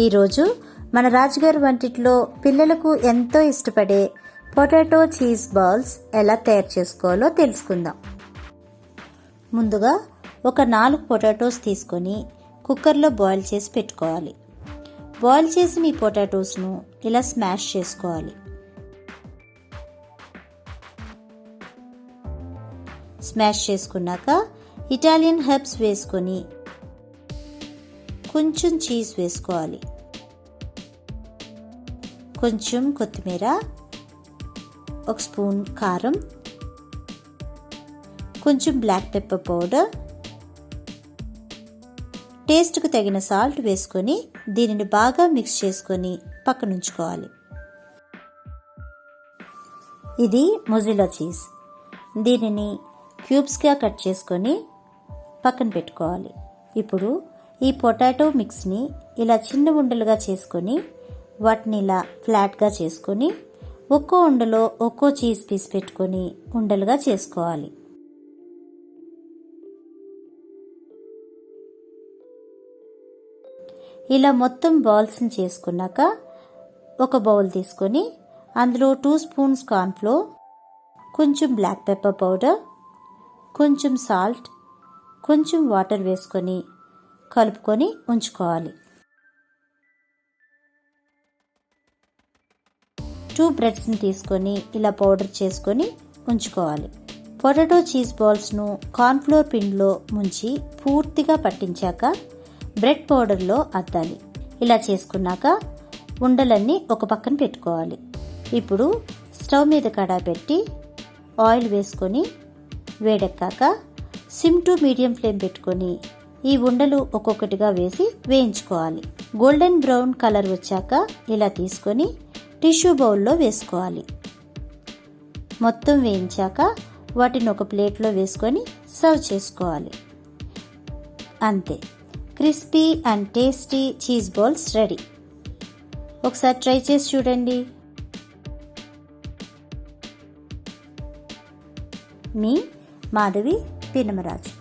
ఈరోజు మన రాజుగారి వంటిట్లో పిల్లలకు ఎంతో ఇష్టపడే పొటాటో చీజ్ బాల్స్ ఎలా తయారు చేసుకోవాలో తెలుసుకుందాం. ముందుగా ఒక 4 పొటాటోస్ తీసుకొని కుక్కర్లో బాయిల్ చేసి పెట్టుకోవాలి. బాయిల్ చేసిన ఈ పొటాటోస్ను ఇలా స్మాష్ చేసుకోవాలి. స్మాష్ చేసుకున్నాక ఇటాలియన్ హెర్బ్స్ వేసుకొని కొంచెం చీజ్ వేసుకోవాలి, కొంచెం కొత్తిమీర, 1 స్పూన్ కారం, కొంచెం బ్లాక్ పెప్పర్ పౌడర్, టేస్ట్కు తగిన సాల్ట్ వేసుకొని దీనిని బాగా మిక్స్ చేసుకొని పక్కనుంచుకోవాలి. ఇది మొజిల్లా చీజ్. దీనిని క్యూబ్స్గా కట్ చేసుకొని పక్కన పెట్టుకోవాలి. ఇప్పుడు ఈ పొటాటో మిక్స్ని ఇలా చిన్న ఉండలుగా చేసుకొని వాటిని ఇలా ఫ్లాట్గా చేసుకొని ఒక్కో ఉండలో ఒక్కో చీజ్ పీస్ పెట్టుకొని ఉండలుగా చేసుకోవాలి. ఇలా మొత్తం బాల్స్ని చేసుకున్నాక ఒక బౌల్ తీసుకొని అందులో 2 స్పూన్స్ కార్న్ఫ్లోర్, కొంచెం బ్లాక్ పెప్పర్ పౌడర్, కొంచెం సాల్ట్, కొంచెం వాటర్ వేసుకొని కలుపుకొని ఉంచుకోవాలి. 2 బ్రెడ్స్ని తీసుకొని ఇలా పౌడర్ చేసుకొని ఉంచుకోవాలి. పొటాటో చీజ్ బాల్స్ను కార్న్ఫ్లోర్ పిండిలో ముంచి పూర్తిగా పట్టించాక బ్రెడ్ పౌడర్లో అద్దాలి. ఇలా చేసుకున్నాక ఉండలన్నీ ఒక పక్కన పెట్టుకోవాలి. ఇప్పుడు స్టవ్ మీద కడాయి పెట్టి ఆయిల్ వేసుకొని వేడెక్కాక సిమ్ టు మీడియం ఫ్లేమ్ పెట్టుకొని ఈ ఉండలు ఒక్కొక్కటిగా వేసి వేయించుకోవాలి. గోల్డెన్ బ్రౌన్ కలర్ వచ్చాక ఇలా తీసుకొని టిష్యూ బౌల్లో వేసుకోవాలి. మొత్తం వేయించాక వాటిని ఒక ప్లేట్లో వేసుకొని సర్వ్ చేసుకోవాలి. అంతే, crispy and tasty cheese balls ready. ఒకసారి ట్రై చేసి చూడండి. మీ మాధవి, పిన్నమరాజు.